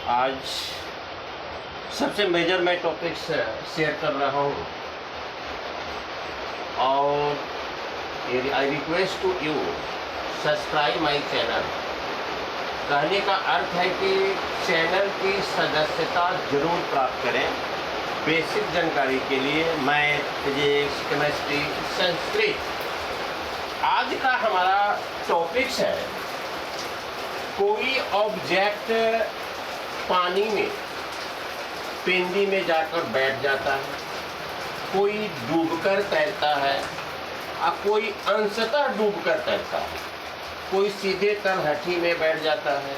आज सबसे मेजर मैं टॉपिक्स शेयर कर रहा हूँ और I request to you subscribe my channel. कहने का अर्थ है कि चैनल की सदस्यता जरूर प्राप्त करें। बेसिक जानकारी के लिए मैथ, फिजिक्स, केमिस्ट्री, संस्कृत। आज का हमारा टॉपिक्स है कोई ऑब्जेक्ट पानी में पेंदी में जाकर बैठ जाता है, कोई डूबकर तैरता है और कोई अंशतः डूबकर तैरता है, कोई सीधे तलहटी में बैठ जाता है,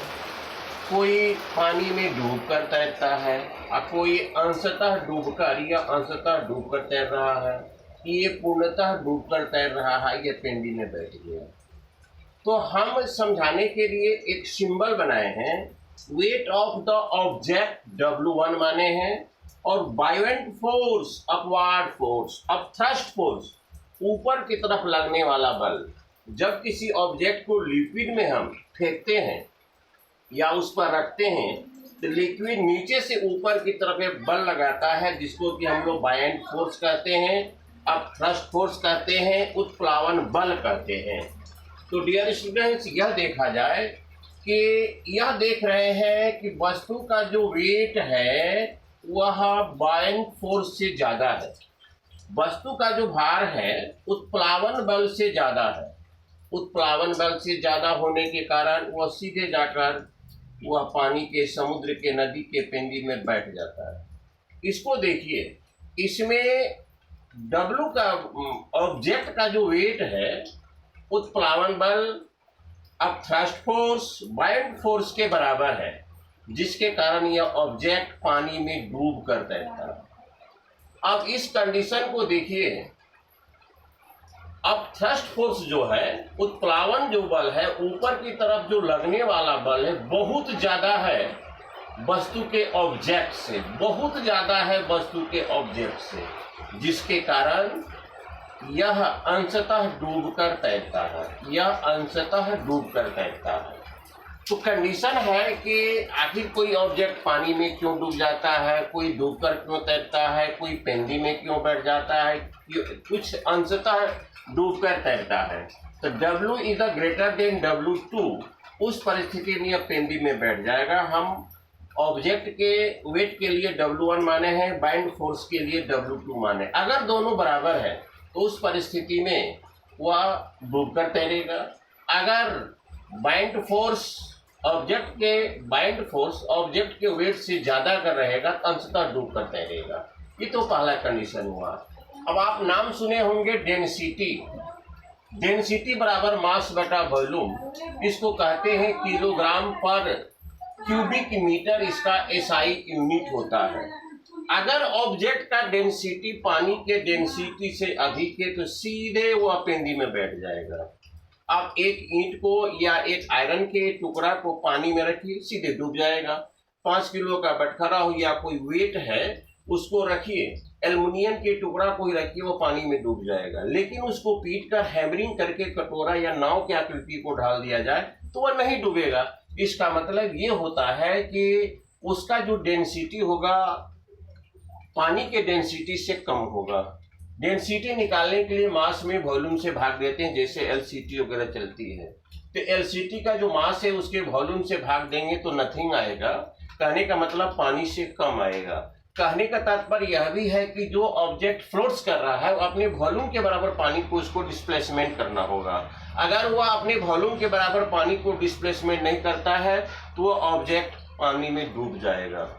कोई पानी में डूबकर तैरता है और कोई अंशतः डूबकर या अंशतः डूबकर तैर रहा है। ये पूर्णतः डूबकर तैर रहा है, ये पेंदी में बैठ गया। तो हम समझाने के लिए एक सिंबल बनाए हैं। Weight of the object W1 माने हैं और बायोएंट फोर्स अपवार्ड फोर्स, अब थ्रस्ट फोर्स ऊपर की तरफ लगने वाला बल। जब किसी ऑब्जेक्ट को लिक्विड में हम फेंकते हैं या उस पर रखते हैं तो लिक्विड नीचे से ऊपर की तरफ एक बल लगाता है जिसको कि हम लोग बायोएंट फोर्स कहते हैं, अब थ्रस्ट फोर्स कहते हैं, उत्प्लावन बल कहते हैं। तो डियर स्टूडेंट्स, यह देखा जाए कि यह देख रहे हैं कि वस्तु का जो वेट है वह बायोएंट फोर्स से ज़्यादा है। वस्तु का जो भार है उत्प्लावन बल से ज़्यादा है। उत्प्लावन बल से ज़्यादा होने के कारण वह सीधे जाकर वह पानी के, समुद्र के, नदी के पेंदी में बैठ जाता है। इसको देखिए, इसमें W का ऑब्जेक्ट का जो वेट है उत्प्लावन बल अब थ्रस्ट फोर्स बायोएंट फोर्स के बराबर है, जिसके कारण यह ऑब्जेक्ट पानी में डूब कर तैरता है। अब इस कंडीशन को देखिए, अब थ्रस्ट फोर्स जो है, उत्प्लावन जो बल है, ऊपर की तरफ जो लगने वाला बल है बहुत ज़्यादा है वस्तु के ऑब्जेक्ट से, बहुत ज़्यादा है वस्तु के ऑब्जेक्ट से, जिसके कारण यह अंशतः डूबकर तैरता है। यह अंशतः डूबकर तैरता है। तो कंडीशन है कि आखिर कोई ऑब्जेक्ट पानी में क्यों डूब जाता है, कोई डूबकर क्यों तैरता है, कोई पेंदी में क्यों बैठ जाता है, कुछ अंशतः डूबकर तैरता है। तो W is greater than W2, उस परिस्थिति में यह पेंदी में बैठ जाएगा। हम ऑब्जेक्ट के वेट के लिए W1 माने हैं, बायोएंट फोर्स के लिए W2 माने। अगर दोनों बराबर है तो उस परिस्थिति में वह डूबकर तैरेगा। अगर बायोएंट फोर्स ऑब्जेक्ट के वेट से ज़्यादा अगर रहेगा तो अंशतः डूबकर तैरेगा। ये तो पहला कंडीशन हुआ। अब आप नाम सुने होंगे डेंसिटी। डेंसिटी बराबर मास बटा वॉल्यूम, इसको कहते हैं किलोग्राम पर क्यूबिक मीटर, इसका SI यूनिट होता है। अगर ऑब्जेक्ट का डेंसिटी पानी के डेंसिटी से अधिक है तो सीधे वह पेंदी में बैठ जाएगा। आप एक ईंट को या एक आयरन के टुकड़ा को पानी में रखिए, सीधे डूब जाएगा। 5 किलो का बटखरा हो या कोई वेट है उसको रखिए, एल्युमिनियम के टुकड़ा को ही रखिए, वो पानी में डूब जाएगा। लेकिन उसको पीट कर हैमरिंग करके कटोरा या नाव की आकृति को ढाल दिया जाए तो वह नहीं डूबेगा। इसका मतलब ये होता है कि उसका जो डेंसिटी होगा पानी के डेंसिटी से कम होगा। डेंसिटी निकालने के लिए मास में वॉल्यूम से भाग देते हैं, जैसे LCT वगैरह चलती है। तो LCT का जो मास है उसके वॉल्यूम से भाग देंगे तो नथिंग आएगा। कहने का मतलब पानी से कम आएगा। कहने का तात्पर्य यह भी है कि जो ऑब्जेक्ट फ्लोट्स कर रहा है वो अपने वॉल्यूम के बराबर पानी को उसको डिस्प्लेसमेंट करना होगा। अगर वह अपने वॉल्यूम के बराबर पानी को डिस्प्लेसमेंट नहीं करता है तो वो ऑब्जेक्ट पानी में डूब जाएगा।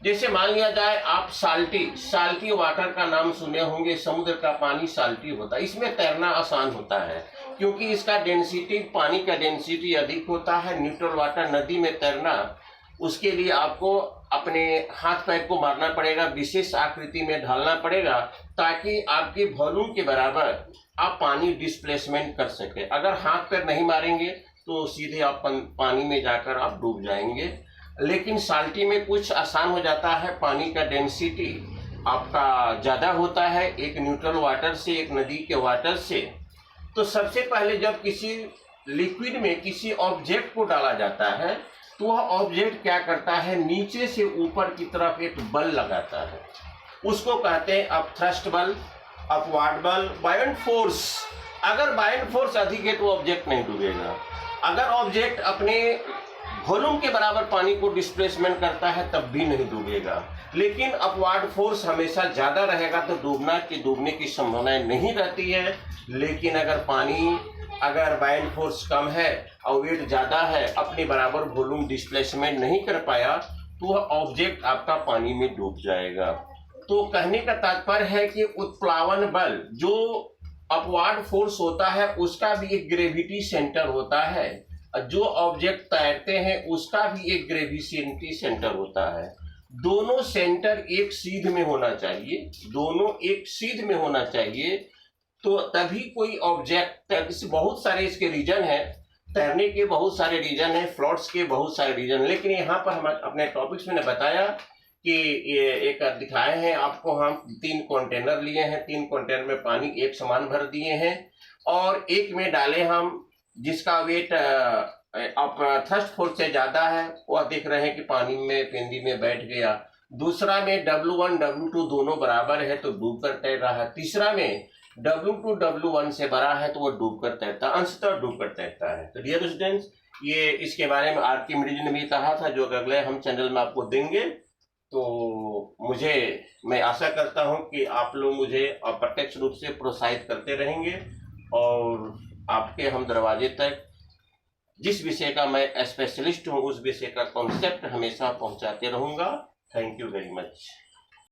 जैसे मान लिया जाए आप साल्टी वाटर का नाम सुने होंगे। समुद्र का पानी साल्टी होता है, इसमें तैरना आसान होता है क्योंकि इसका डेंसिटी, पानी का डेंसिटी अधिक होता है। न्यूट्रल वाटर, नदी में तैरना, उसके लिए आपको अपने हाथ पैर को मारना पड़ेगा, विशेष आकृति में ढालना पड़ेगा ताकि आपके वॉल्यूम के बराबर आप पानी डिस्प्लेसमेंट कर सके। अगर हाथ पैर नहीं मारेंगे तो सीधे आप पानी में जाकर आप डूब जाएंगे। लेकिन साल्टी में कुछ आसान हो जाता है, पानी का डेंसिटी आपका ज़्यादा होता है एक न्यूट्रल वाटर से, एक नदी के वाटर से। तो सबसे पहले जब किसी लिक्विड में किसी ऑब्जेक्ट को डाला जाता है तो वह ऑब्जेक्ट क्या करता है, नीचे से ऊपर की तरफ एक बल लगाता है, उसको कहते हैं अप थ्रस्ट बल, अपवार्ड बल, बायोंट फोर्स। अगर बायोंट फोर्स अधिक है तो ऑब्जेक्ट नहीं डूबेगा। अगर ऑब्जेक्ट अपने वॉल्यूम के बराबर पानी को डिस्प्लेसमेंट करता है तब भी नहीं डूबेगा। लेकिन अपवार्ड फोर्स हमेशा ज्यादा रहेगा तो डूबने की संभावना नहीं रहती है। लेकिन अगर बायोंट फोर्स कम है और वेट ज्यादा है, अपने बराबर वॉल्यूम डिस्प्लेसमेंट नहीं कर पाया, तो वह ऑब्जेक्ट आपका पानी में डूब जाएगा। तो कहने का तात्पर्य है कि उत्प्लावन बल जो अपवार्ड फोर्स होता है उसका भी एक ग्रेविटी सेंटर होता है, जो ऑब्जेक्ट तैरते हैं उसका भी एक ग्रेविटी सेंटर होता है। दोनों सेंटर एक सीध में होना चाहिए, दोनों एक सीध में होना चाहिए, तो तभी कोई ऑब्जेक्ट, बहुत सारे इसके रीजन हैं, तैरने के बहुत सारे रीजन हैं, फ्लोट्स के बहुत सारे रीजन, लेकिन यहाँ पर हम अपने टॉपिक्स में बताया कि ये एक दिखाए हैं आपको, हम 3 कंटेनर लिए हैं, 3 कंटेनर में पानी एक समान भर दिए हैं और एक में डाले हम जिसका वेट अब थ्रस्ट फोर्स से ज्यादा है, वह देख रहे हैं कि पानी में पेंदी में बैठ गया। दूसरा में W1 W2 दोनों बराबर है तो डूब कर तैर रहा है। तीसरा में W2 W1 से बड़ा है तो वह डूब कर तैरता है, अंशतः डूब कर तैरता है। तो डियर स्टूडेंट्स, ये इसके बारे में आर्किमिडीज ने भी कहा था, जो अगले हम चैनल में आपको देंगे। तो मैं आशा करता हूं कि आप लोग मुझे अप्रत्यक्ष रूप से प्रोत्साहित करते रहेंगे और आपके हम दरवाजे तक जिस विषय का मैं स्पेशलिस्ट हूं उस विषय का कॉन्सेप्ट हमेशा पहुंचाते रहूंगा। Thank you very much.